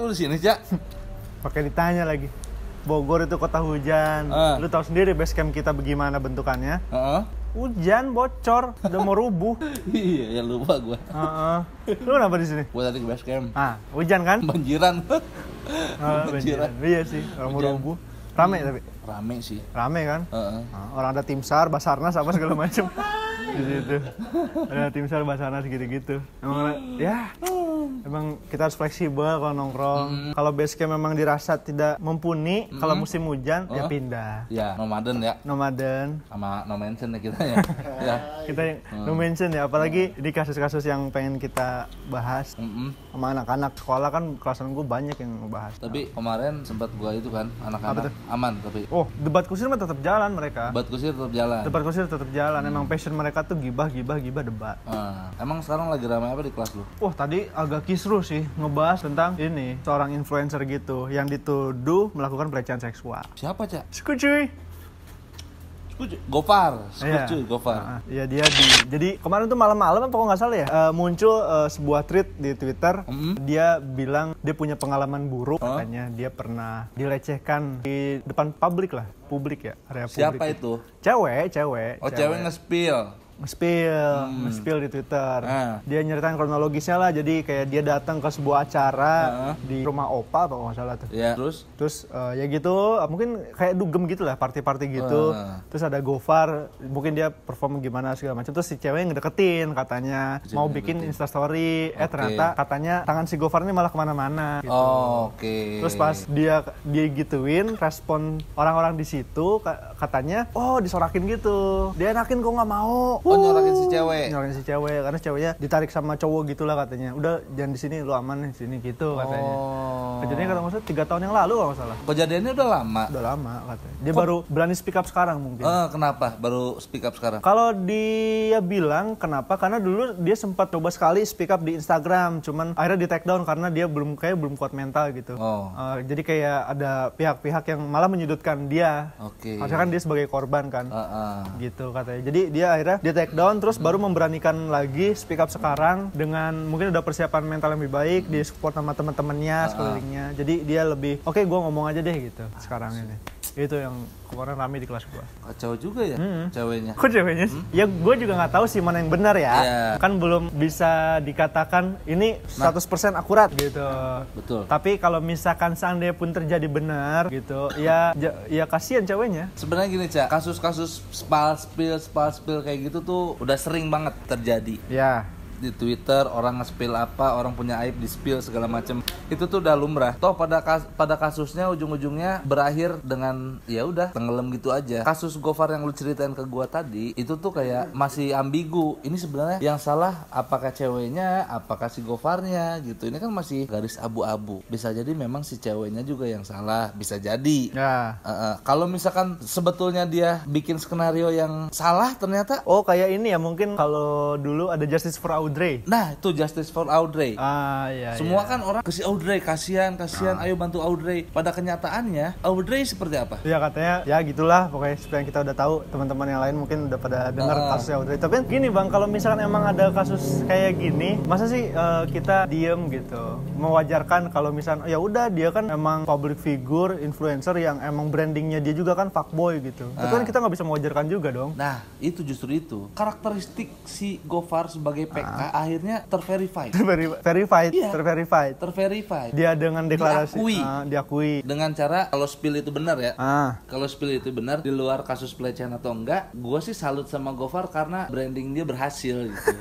lu di sini, Cak? Pakai ditanya lagi. Bogor itu kota hujan. Lu tahu sendiri base camp kita bagaimana bentukannya. Hujan bocor, udah mau rubuh. Iya, ya lupa gua. Lu kenapa di sini? Gua tadi ke base camp. Hujan kan? Banjiran. Banjiran. Iya sih, orang mau rubuh. Rame tapi. Rame sih. Rame kan? Orang ada tim SAR, Basarnas apa segala macam di situ. Ada tim SAR, Basarnas gitu-gitu. Emang kita harus fleksibel kalau nongkrong. Kalau base camp memang dirasa tidak mumpuni, kalau musim hujan ya pindah. Ya, nomaden ya. Nomaden. Sama no mention ya kita ya. Ya. Kita no mention ya, apalagi di kasus-kasus yang pengen kita bahas. Sama anak-anak sekolah kan kelasan gue banyak yang ngebahas. Tapi kemarin sempat gua itu kan anak-anak aman tapi. Oh, debat kusir mah tetap jalan mereka. Debat kusir tetap jalan. Debat kusir tetap jalan. Emang passion mereka tuh gibah debat. Emang sekarang lagi ramai apa di kelas lu? Wah, tadi agak kisruh sih ngebahas tentang ini seorang influencer gitu yang dituduh melakukan pelecehan seksual. Siapa, Cak? Skucuy. Gofar. Iya dia jadi kemarin tuh malam-malam apa kok nggak salah ya muncul sebuah tweet di Twitter. Dia bilang dia punya pengalaman buruk, katanya dia pernah dilecehkan di depan publik ya, area publik. Siapa itu? Cewek. Oh, cewek nge-spill di Twitter. Dia nyeritain kronologisnya lah, jadi kayak dia datang ke sebuah acara di rumah Opa apa nggak salah tuh. Ya, terus ya gitu, mungkin kayak dugem gitu lah, party gitu. Terus ada Gofar, mungkin dia perform gimana segala macam. Terus si cewek ngedeketin katanya mau bikin Instastory. Ternyata katanya tangan si Gofar ini malah kemana-mana. Gitu. Terus pas dia gituin, respon orang-orang di situ katanya, disorakin gitu. Dia enakin kok nggak mau. Nyorakin si cewek. Nyorakin si cewek karena ceweknya ditarik sama cowok gitulah katanya. Udah jangan di sini, lu aman di sini gitu katanya. Kejadiannya kata maksudnya 3 tahun yang lalu kalau nggak salah. Kejadiannya udah lama. Udah lama katanya. Dia baru berani speak up sekarang mungkin. Kenapa baru speak up sekarang? Kalau dia bilang kenapa? Karena dulu dia sempat coba sekali speak up di Instagram, cuman akhirnya di take down karena dia belum kuat mental gitu. Jadi kayak ada pihak-pihak yang malah menyudutkan dia. Harusnya kan dia sebagai korban kan. Gitu katanya. Jadi dia akhirnya dia take down terus baru memberanikan lagi speak up sekarang dengan mungkin udah persiapan mental yang lebih baik, di support sama teman-temannya sekelilingnya. Jadi dia lebih oke, gue ngomong aja deh gitu sekarang ini. Itu yang kemarin rame di kelas gua. Kacau juga ya ceweknya. Kok ceweknya sih? Ya gue juga nggak tahu sih mana yang benar ya. Kan belum bisa dikatakan ini 100% akurat gitu. Betul. Tapi kalau misalkan seandainya pun terjadi benar gitu, ya kasihan ceweknya. Sebenarnya gini, Cak, kasus-kasus spal spill kayak gitu tuh udah sering banget terjadi. Ya. Di Twitter orang nge-spill apa, orang punya aib di-spill segala macam. Itu tuh udah lumrah. Toh pada kasusnya ujung-ujungnya berakhir dengan ya udah tenggelam gitu aja. Kasus Gofar yang lu ceritain ke gua tadi, itu tuh kayak masih ambigu. Ini sebenarnya yang salah apakah ceweknya, apakah si Gofarnya gitu. Ini kan masih garis abu-abu. Bisa jadi memang si ceweknya juga yang salah, bisa jadi. Ya. Kalau misalkan sebetulnya dia bikin skenario yang salah ternyata kayak ini ya, mungkin kalau dulu ada Justice for Audrey. Nah, itu Justice for Audrey. Iya. Semua kan orang ke si Audrey, kasihan, ayo bantu Audrey. Pada kenyataannya, Audrey seperti apa? Ya katanya, ya gitulah pokoknya seperti yang kita udah tahu. Teman-teman yang lain mungkin udah pada dengar kasus Audrey. Tapi gini Bang, kalau misalkan emang ada kasus kayak gini, masa sih kita diem gitu? Mewajarkan kalau misalkan ya udah dia kan emang public figure, influencer yang emang brandingnya dia juga kan fuckboy gitu. Tapi kan kita nggak bisa mewajarkan juga dong. Nah, itu justru itu. Karakteristik si Gofar sebagai PK akhirnya terverified. Terverified. Dia dengan deklarasi diakui. Dengan cara kalau spill itu benar ya. Kalau spill itu benar di luar kasus pelecehan atau enggak, gue sih salut sama Gofar karena branding dia berhasil gitu.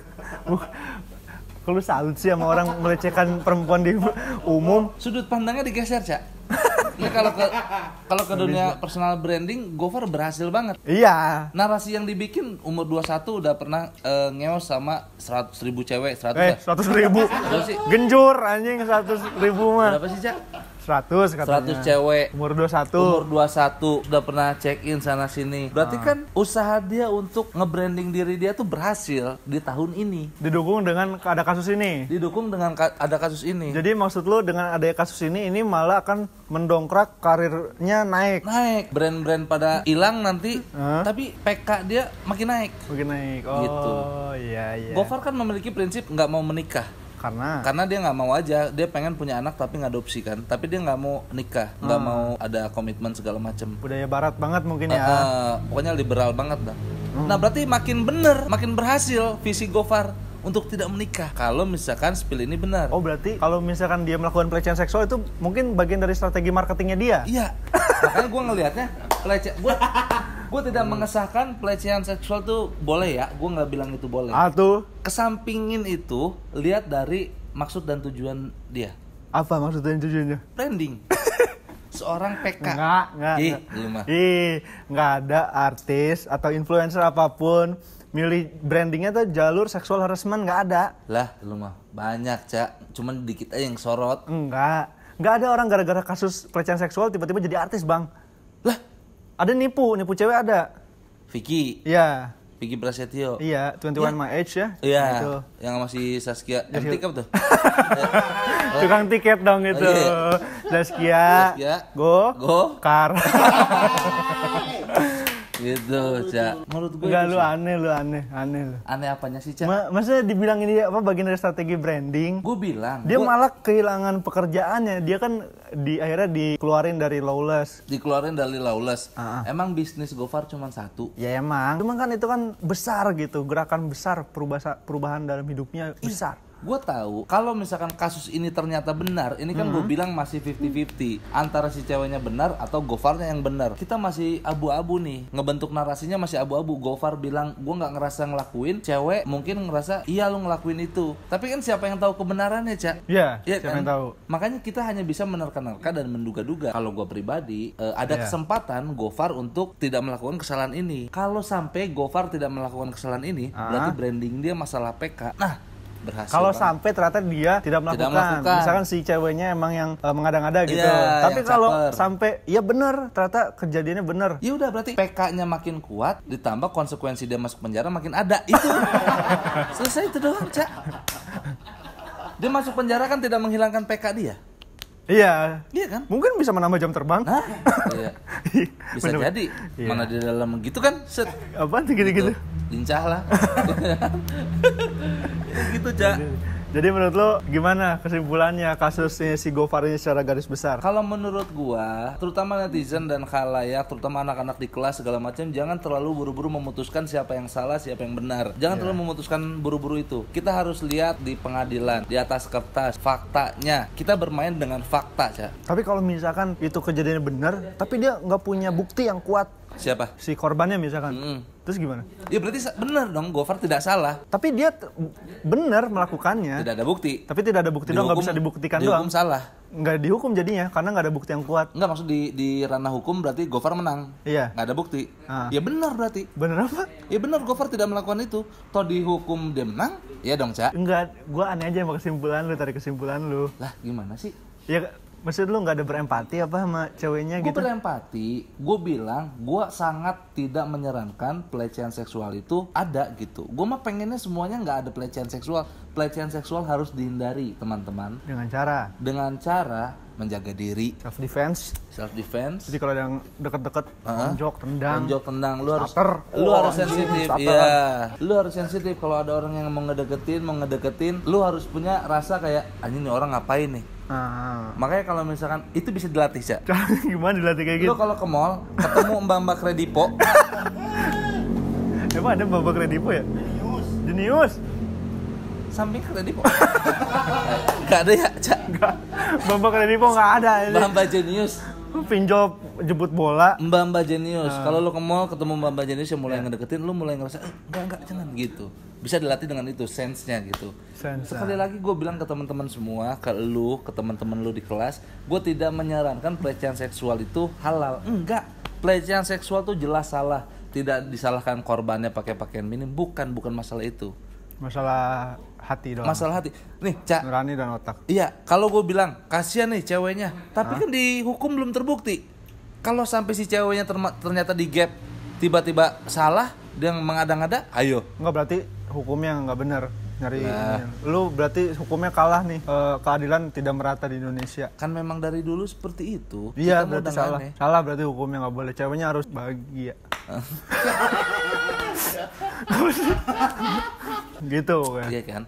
Kalau salut sih sama orang melecehkan perempuan di umum. Sudut pandangnya digeser, Cak. Ini kalau ke dunia personal branding, Gofar berhasil banget. Iya. Narasi yang dibikin umur 21 udah pernah ngeos sama 100.000 cewek. 100.000. Genjur anjing 100.000 mah. Berapa sih, Cak? 100 katanya. 100 cewek. Umur 21 udah pernah check in sana sini. Berarti kan usaha dia untuk nge-branding diri dia tuh berhasil di tahun ini. Didukung dengan ada kasus ini. Ada kasus ini. Jadi maksud lu dengan adanya kasus ini malah akan mendongkrak karirnya naik. Brand-brand pada hilang nanti, tapi PK dia makin naik. Gitu. Gofar kan memiliki prinsip nggak mau menikah. Karena dia nggak mau aja, dia pengen punya anak tapi ngadopsi kan, tapi dia nggak mau nikah, nggak mau ada komitmen segala macem. Budaya barat banget mungkin ya. Pokoknya liberal banget dah. Nah berarti makin bener, makin berhasil visi Gofar untuk tidak menikah kalau misalkan spill ini benar. Oh berarti kalau misalkan dia melakukan pelecehan seksual itu mungkin bagian dari strategi marketingnya dia? Iya. Makanya gue ngelihatnya gue tidak mengesahkan pelecehan seksual tuh boleh ya, gue nggak bilang itu boleh. Tuh kesampingin itu lihat dari maksud dan tujuan dia. Apa maksud dan tujuannya? Branding. Seorang PK. Enggak. Nggak ada artis atau influencer apapun milih brandingnya tuh jalur seksual harassment, nggak ada. Lah, lu mah banyak, Cak. Cuman dikit aja yang sorot. Nggak ada orang gara-gara kasus pelecehan seksual tiba-tiba jadi artis, Bang. Lah, ada nipu cewek ada. Vicky. Iya. Vicky Prasetyo. Iya, 21 My Age ya. Iya. Yang masih Saskia MT Cup tuh. Tukang tiket dong itu. Saskia. Go. Kar. Gitu, Cak. Menurut gue enggak, lu aneh. Aneh apanya sih, Cak? Maksudnya dibilang ini apa bagian dari strategi branding? Gue bilang dia malah kehilangan pekerjaannya. Dia kan akhirnya dikeluarin dari Lawless. Emang bisnis Gofar cuma satu? Ya emang. Cuman kan itu kan besar gitu, gerakan besar, perubahan dalam hidupnya besar. Gue tahu kalau misalkan kasus ini ternyata benar, ini kan gue bilang masih 50-50 antara si ceweknya benar atau Gofarnya yang benar. Kita masih abu-abu nih, ngebentuk narasinya masih abu-abu. Gofar bilang gue nggak ngerasa ngelakuin, cewek mungkin ngerasa iya lu ngelakuin itu. Tapi kan siapa yang tahu kebenarannya, Cak? Iya, siapa kan? yang tahu. Makanya kita hanya bisa menerka-nerka dan menduga-duga. Kalau gue pribadi ada kesempatan Gofar untuk tidak melakukan kesalahan ini. Kalau sampai Gofar tidak melakukan kesalahan ini, berarti branding dia masalah PK. Nah, berhasil. Kalau sampai ternyata dia tidak melakukan. Misalkan si ceweknya emang yang mengada-ngada gitu. Tapi kalau sampai ya benar, ternyata kejadiannya benar. Ya udah berarti PK-nya makin kuat, ditambah konsekuensi dia masuk penjara makin ada. Itu. Selesai itu doang, Cak. Dia masuk penjara kan tidak menghilangkan PK dia. Iya kan? Mungkin bisa menambah jam terbang. Nah, iya. Bisa jadi. Mana di dalam gitu kan? Set. Apaan sih gitu-gitu? Lincah lah. Gitu, Cak. Jadi menurut lo gimana kesimpulannya kasusnya si Gofar ini secara garis besar? Kalau menurut gua, terutama netizen dan khalayak, terutama anak-anak di kelas segala macam, jangan terlalu buru-buru memutuskan siapa yang salah, siapa yang benar. Jangan terlalu memutuskan buru-buru itu. Kita harus lihat di pengadilan, di atas kertas, faktanya. Kita bermain dengan fakta, Cak. Tapi kalau misalkan itu kejadiannya benar, tapi dia nggak punya bukti yang kuat. Siapa? Si korbannya misalkan. Terus gimana? Ya berarti benar dong, Gofar tidak salah. Tapi dia benar melakukannya. Tidak ada bukti. Tapi tidak ada bukti dong, nggak bisa dibuktikan doang. Dihukum salah. Nggak dihukum jadinya, karena nggak ada bukti yang kuat. Nggak, maksud di ranah hukum berarti Gofar menang. Iya. Nggak ada bukti. Ya benar berarti. Benar apa? Ya benar, Gofar tidak melakukan itu. Toh dihukum dia menang, ya dong, Cak. Enggak, gue aneh aja sama kesimpulan lu, tarik kesimpulan lu. Lah gimana sih? Ya maksud lu nggak ada berempati apa sama ceweknya gitu? Gue berempati, gue bilang gue sangat tidak menyarankan pelecehan seksual itu ada gitu. Gue mah pengennya semuanya nggak ada pelecehan seksual. Pelecehan seksual harus dihindari, teman-teman. Dengan cara? Dengan cara menjaga diri. Self defense. Jadi kalau yang deket-deket, tonjok, tendang. Lu harus sensitif. Iya. Lu harus sensitif kalau ada orang yang mau ngedeketin, lu harus punya rasa kayak anjing nih orang ngapain nih. Makanya kalau misalkan itu bisa dilatih, Cak. Gimana dilatih kayak gitu? Lu kalau ke mall ketemu mbak-mbak kredipo. Emang ada mbak-mbak kredipo ya? Jenius. Samping kredipo. Gak ada ya, Cak? Gak. Mbak-mbak kredipo gak ada. Mbak-mbak jenius. Pinjol jemput bola. Mbak-mbak jenius. Kalau lu ke mall ketemu mbak-mbak jenius yang mulai ngedeketin, lu mulai ngerasa enggak jangan gitu. Bisa dilatih dengan itu, sense-nya gitu. Sekali lagi gue bilang ke teman-teman semua, ke teman-teman lu di kelas, gue tidak menyarankan pelecehan seksual itu halal. Enggak. Pelecehan seksual tuh jelas salah. Tidak disalahkan korbannya pakai pakaian minim, bukan masalah itu. Masalah hati doang. Masalah hati. Nih, Cak. Nurani dan otak. Iya, kalau gue bilang kasihan nih ceweknya, tapi kan dihukum belum terbukti. Kalau sampai si ceweknya ternyata di gap, tiba-tiba salah, dia mengada-ngada, ayo. Enggak, berarti hukumnya nggak benar. Lu berarti hukumnya kalah nih. Keadilan tidak merata di Indonesia. Kan memang dari dulu seperti itu. Iya, berarti salah. Salah berarti hukumnya nggak boleh. Ceweknya harus bahagia. Gitu kan. Iya kan?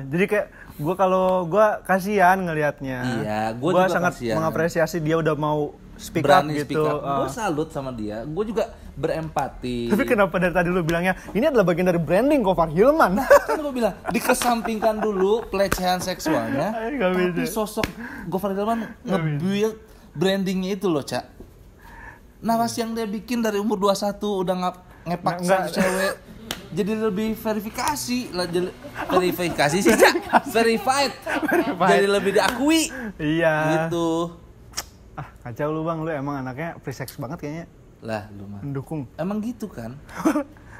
Jadi kayak gue kasihan ngelihatnya. Iya, gue juga sangat kasihan. Mengapresiasi dia udah mau speak berani up gitu. Gue salut sama dia. Gue juga berempati. Tapi kenapa dari tadi lu bilangnya ini adalah bagian dari branding Gofar Hilman? Kan gue bilang dikesampingkan dulu pelecehan seksualnya. Tapi sosok Gofar Hilman nge-build brandingnya itu loh, Cak. Narasi yang dia bikin dari umur 21 udah ngepak satu cewek. Jadi lebih verifikasi lah, verifikasi sih, Cak. Verified. Jadi lebih diakui. Iya. Gitu. Kacau lu Bang, lu emang anaknya free sex banget kayaknya. Lah, lu mah. Mendukung. Emang gitu kan?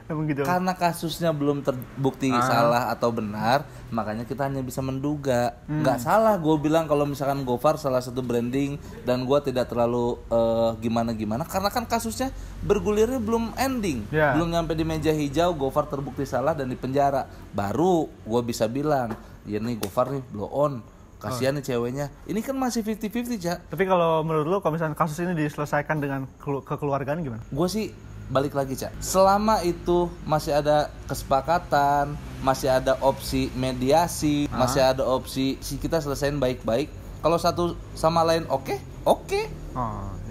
Emang gitu. Karena kasusnya belum terbukti salah atau benar, makanya kita hanya bisa menduga. Nggak salah gue bilang kalau misalkan Gofar salah satu branding dan gue tidak terlalu gimana-gimana, karena kan kasusnya bergulirnya belum ending, belum nyampe di meja hijau, Gofar terbukti salah dan dipenjara. Baru gue bisa bilang, ya nih Gofar nih blow on. Kasihan nih ceweknya. Ini kan masih 50-50, Cak. Tapi kalau menurut lu kalau misalnya kasus ini diselesaikan dengan kekeluargaan gimana? Gue sih balik lagi, Cak. Selama itu masih ada kesepakatan, masih ada opsi mediasi, masih ada opsi kita selesaiin baik-baik. Kalau satu sama lain oke.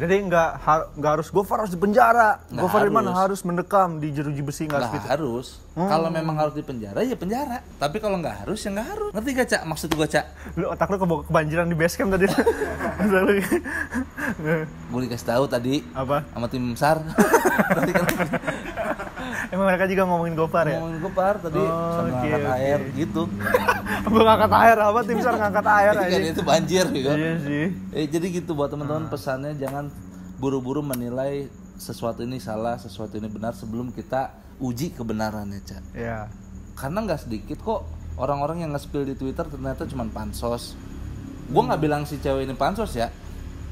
Jadi nggak harus Gofar harus dipenjara. Gofar Hilman harus mendekam di jeruji besi, nggak harus. Kalau memang harus dipenjara ya penjara. Tapi kalau nggak harus ya nggak harus. Ngerti gak, Cak? Maksud gue, Cak? Lu otak lu kebanjiran di base camp tadi. Gue dikasih tahu tadi. Apa? Sama tim SAR. Tadi kan. Emang mereka juga ngomongin Gofar ya? Ngomongin Gofar tadi sama ngangkat air gitu. Gue ngangkat air apa? Tim SAR ngangkat air aja. Kan itu banjir gitu. Iya sih. Jadi gitu buat teman-teman, pesannya jangan buru-buru menilai sesuatu ini salah, sesuatu ini benar sebelum kita uji kebenarannya, Cak. Iya. Karena nggak sedikit kok orang-orang yang nge-spill di Twitter ternyata cuma pansos. Gue nggak bilang si cewek ini pansos ya,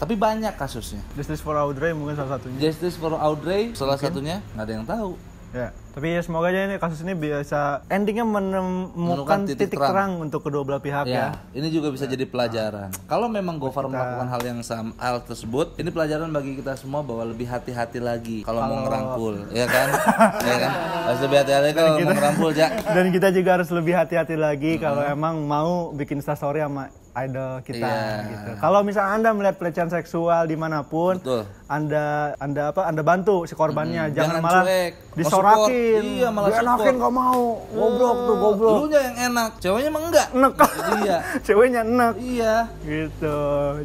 tapi banyak kasusnya. Justice for Audrey mungkin salah satunya. Justice for Audrey salah satunya, nggak ada yang tahu. Ya, tapi ya semoga aja ini kasus ini bisa endingnya menemukan titik terang untuk kedua belah pihak ya. Ini juga bisa jadi pelajaran. Kalau memang Gofar melakukan hal tersebut, ini pelajaran bagi kita semua bahwa lebih hati-hati lagi kalau mau ngerangkul, ya kan? Ya kan? Harus lebih hati-hati kalau mau ngerangkul, Cak. Dan kita juga harus lebih hati-hati lagi kalau emang mau bikin instastory sama idol kita gitu. Kalau misalnya Anda melihat pelecehan seksual dimanapun, Anda bantu si korbannya, jangan malah cuek, disorakin. Iya, malah enakin gak mau. Goblok. Lunya yang enak, ceweknya mah enggak. Enak. Iya. Ceweknya enak. Iya. Gitu.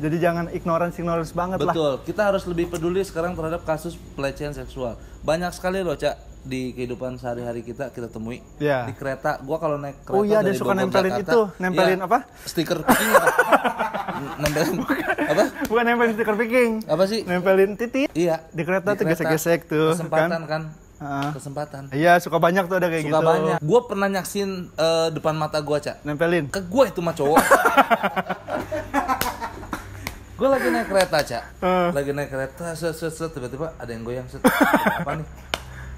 Jadi jangan ignorance banget lah. Betul. Kita harus lebih peduli sekarang terhadap kasus pelecehan seksual. Banyak sekali loh, Cak, di kehidupan sehari-hari kita temui. Di kereta. Gua kalau naik kereta dia dari suka Bogor, nempelin Jakarta, itu, nempelin apa? Stiker picking apa? Nempelin apa? Bukan nempelin stiker picking. Apa sih? Nempelin titik. Iya. Di kereta tuh gesek-gesek tuh. Kesempatan kan? Kesempatan. Iya, suka banyak tuh ada kayak gitu. Suka banyak. Gua pernah nyaksin depan mata gua, Cak. Nempelin. Ke gua itu mah cowok. Gue lagi naik kereta, Cak. Lagi naik kereta, set tiba-tiba ada yang goyang, set. Apa nih?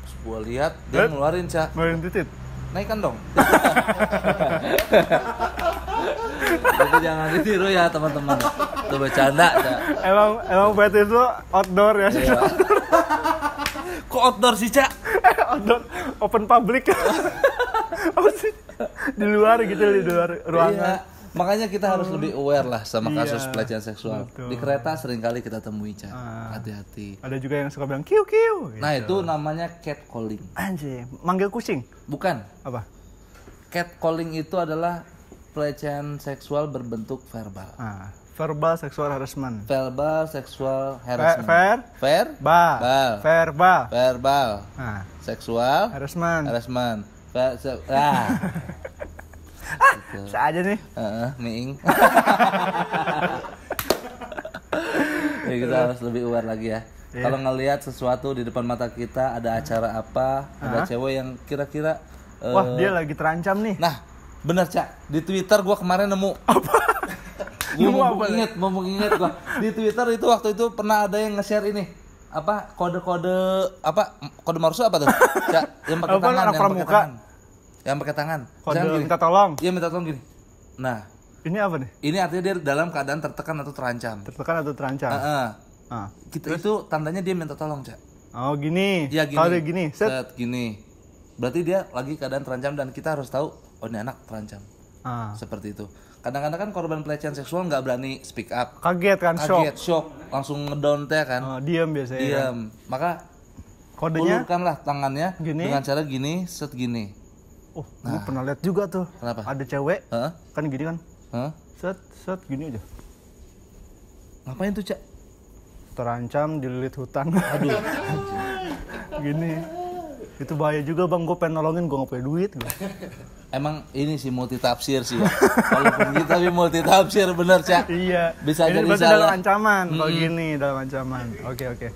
Terus gue lihat dia ngeluarin, Cak. Ngeluarin titit. Naikkan dong. Jadi jangan ditiru ya, teman-teman. Itu bercanda, Cak. Emang berarti itu outdoor ya sih. Iya. Kok outdoor sih, Cak? Outdoor, open public. Apa sih? Di luar gitu, di luar ruangan. Iya. Makanya kita harus lebih aware lah sama kasus pelecehan seksual. Betul. Di kereta seringkali kita temui, Cak. Hati-hati. Ada juga yang suka bilang kiu. Gitu. Nah, itu namanya catcalling. Anjir, manggil kucing? Bukan. Apa? Catcalling itu adalah pelecehan seksual berbentuk verbal. Verbal sexual harassment. Verbal sexual harassment. Verbal. Seksual harassment. Gitu. Saja nih. Miing. Ya, kita harus lebih aware lagi ya. Kalau ngelihat sesuatu di depan mata kita, ada acara apa, ada cewek yang kira-kira wah, dia lagi terancam nih. Nah, bener, Cak. Di Twitter gua kemarin nemu. Apa? Gua mau inget gua. Di Twitter itu waktu itu pernah ada yang nge-share ini. Apa? Kode Morse apa tuh? Cak, yang pakai tangan, yang pakai tangan. Kode minta tolong. Iya, minta tolong gini. Nah, ini apa nih? Ini artinya dia dalam keadaan tertekan atau terancam. Kita itu tandanya dia minta tolong, Cak. Oh gini. Ya gini. Kalau dia gini, set gini. Berarti dia lagi keadaan terancam dan kita harus tahu, oh ini anak terancam. Seperti itu. Kadang-kadang kan korban pelecehan seksual nggak berani speak up. Kaget kan, shock, langsung ngedown teh kan. Diam biasanya. Diam. Maka kodenya ulurkanlah tangannya gini. Dengan cara gini, set gini. Gue pernah lihat juga tuh. Kenapa? Ada cewek, kan gini kan. Set gini aja. Ngapain tuh, Cak? Terancam dililit hutan. Aduh. Gini. Itu bahaya juga bang, gue pengen nolongin, gue gak punya duit. Emang ini sih multi tafsir sih ya. Walaupun gitu tapi multi tafsir bener, Cak. Iya. Bisa ini jadi berarti salah. Dalam ancaman, kalau gini dalam ancaman. Oke.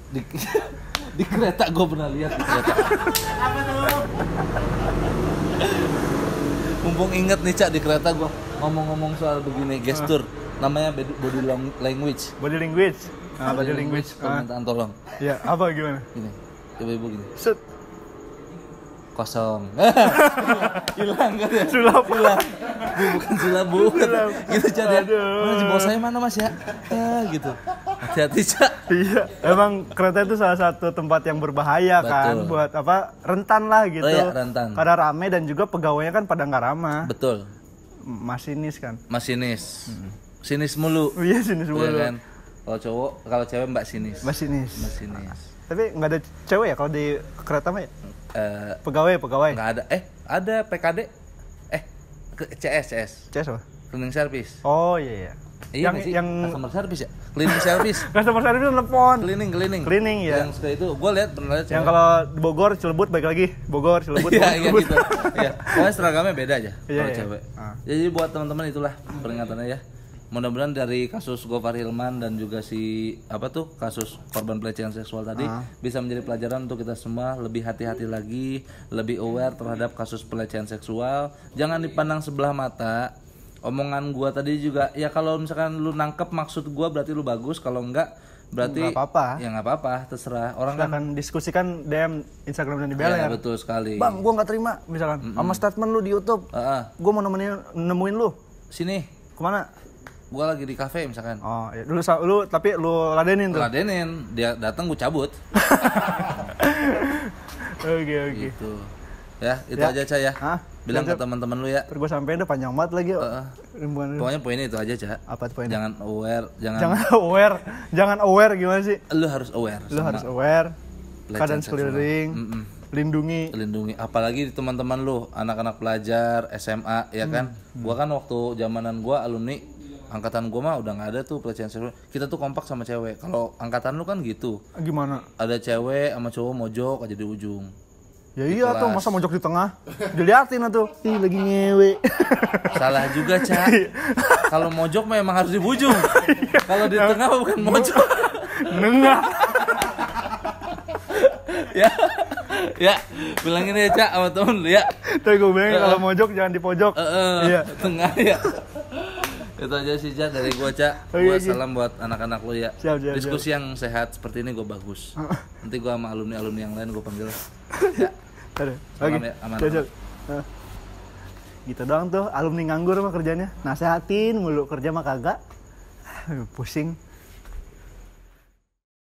Di kereta gue pernah lihat di kereta. Mumpung inget nih, Cak, di kereta gue ngomong-ngomong soal begini, gestur. Namanya body language. Body language. Body language. Permintaan tolong. Iya, apa gimana? Gini. Ibu-ibu gini. Set. Kosong. Hilang kan ya? Sulap. Hilang. Bukan sulap, bukan. Gitu, Cak ya. Mana bawa saya mana, Mas ya? Gitu. Hati-hati, Cak. Iya, emang kereta itu salah satu tempat yang berbahaya. Betul. Kan buat apa? Rentan lah gitu. Iya, rentan. Karena rame dan juga pegawainya kan pada nggak ramah. Betul. Masinis kan. Masinis. Sinis mulu. Iya, sinis mulu. Iya kan? Kalau cewek Mbak Sinis. Mbak Sinis. Tapi nggak ada cewek ya kalau di kereta mah ya? Pegawai. Nggak ada. Ada PKD. CS apa? Cleaning service. Oh iya. Yang customer service ya? Cleaning service. Customer service telepon. Cleaning ya. Yang kayak itu, gue pernah lihat. Yang kalau di Bogor, Cilebut balik lagi. Bogor, Cilebut. Iya gitu. Iya. Pokoknya seragamnya beda aja kalau cewek. Jadi buat teman-teman itulah peringatannya ya. Mudah-mudahan dari kasus Gofar Hilman dan juga kasus korban pelecehan seksual tadi bisa menjadi pelajaran untuk kita semua lebih hati-hati lagi, lebih aware terhadap kasus pelecehan seksual. Jangan dipandang sebelah mata. Omongan gua tadi juga ya, kalau misalkan lu nangkep maksud gua berarti lu bagus, kalau enggak berarti nggak apa-apa. Ya nggak apa-apa, terserah. Orang kan diskusikan DM Instagram dan di Beler. Ya, betul sekali. Bang, gua nggak terima misalkan sama statement lu di YouTube. Gua mau nemuin lu. Sini. Kemana? Gua lagi di kafe misalkan. Oh, ya. Lu tapi lu ladenin tuh. Ladenin, dia datang gua cabut. Oke. Gitu. Ya, itu aja, Ca ya. Bilang ke teman-teman lu ya. Terus gua sampein udah panjang banget lagi. Pokoknya poinnya itu aja, Ca. Apa poinnya? Jangan aware, Jangan aware gimana sih? Lu harus aware. Keadaan sekeliling. Lindungi. Apalagi teman-teman lu, anak-anak pelajar SMA ya kan. Gua kan waktu zamanan gua alumni angkatan gua mah udah nggak ada tuh pelecehan seksual. Kita tuh kompak sama cewek. Kalau angkatan lu kan gitu. Gimana? Ada cewek sama cowok mojok aja di ujung. Ya iya tuh, masa mojok di tengah? Diliatin tuh, ih lagi ngewe. Salah juga, Cak. Kalau mojok memang harus di ujung. Kalau di tengah bukan mojok. Nengah. Ya, bilangin ya, Cak, sama temen lu ya. Tapi gue bilang kalau mojok jangan di pojok. Iya. Tengah ya. Itu aja sih, Cak, dari gua, Cak. Gua salam buat anak-anak lu ya. Siap. Diskusi yang sehat seperti ini gua bagus. Nanti gua sama alumni yang lain gua panggil. Ya. Salam ya, aman. Gitu doang tuh, alumni nganggur mah kerjanya. Nasehatin mulu, kerja mah kagak. Pusing.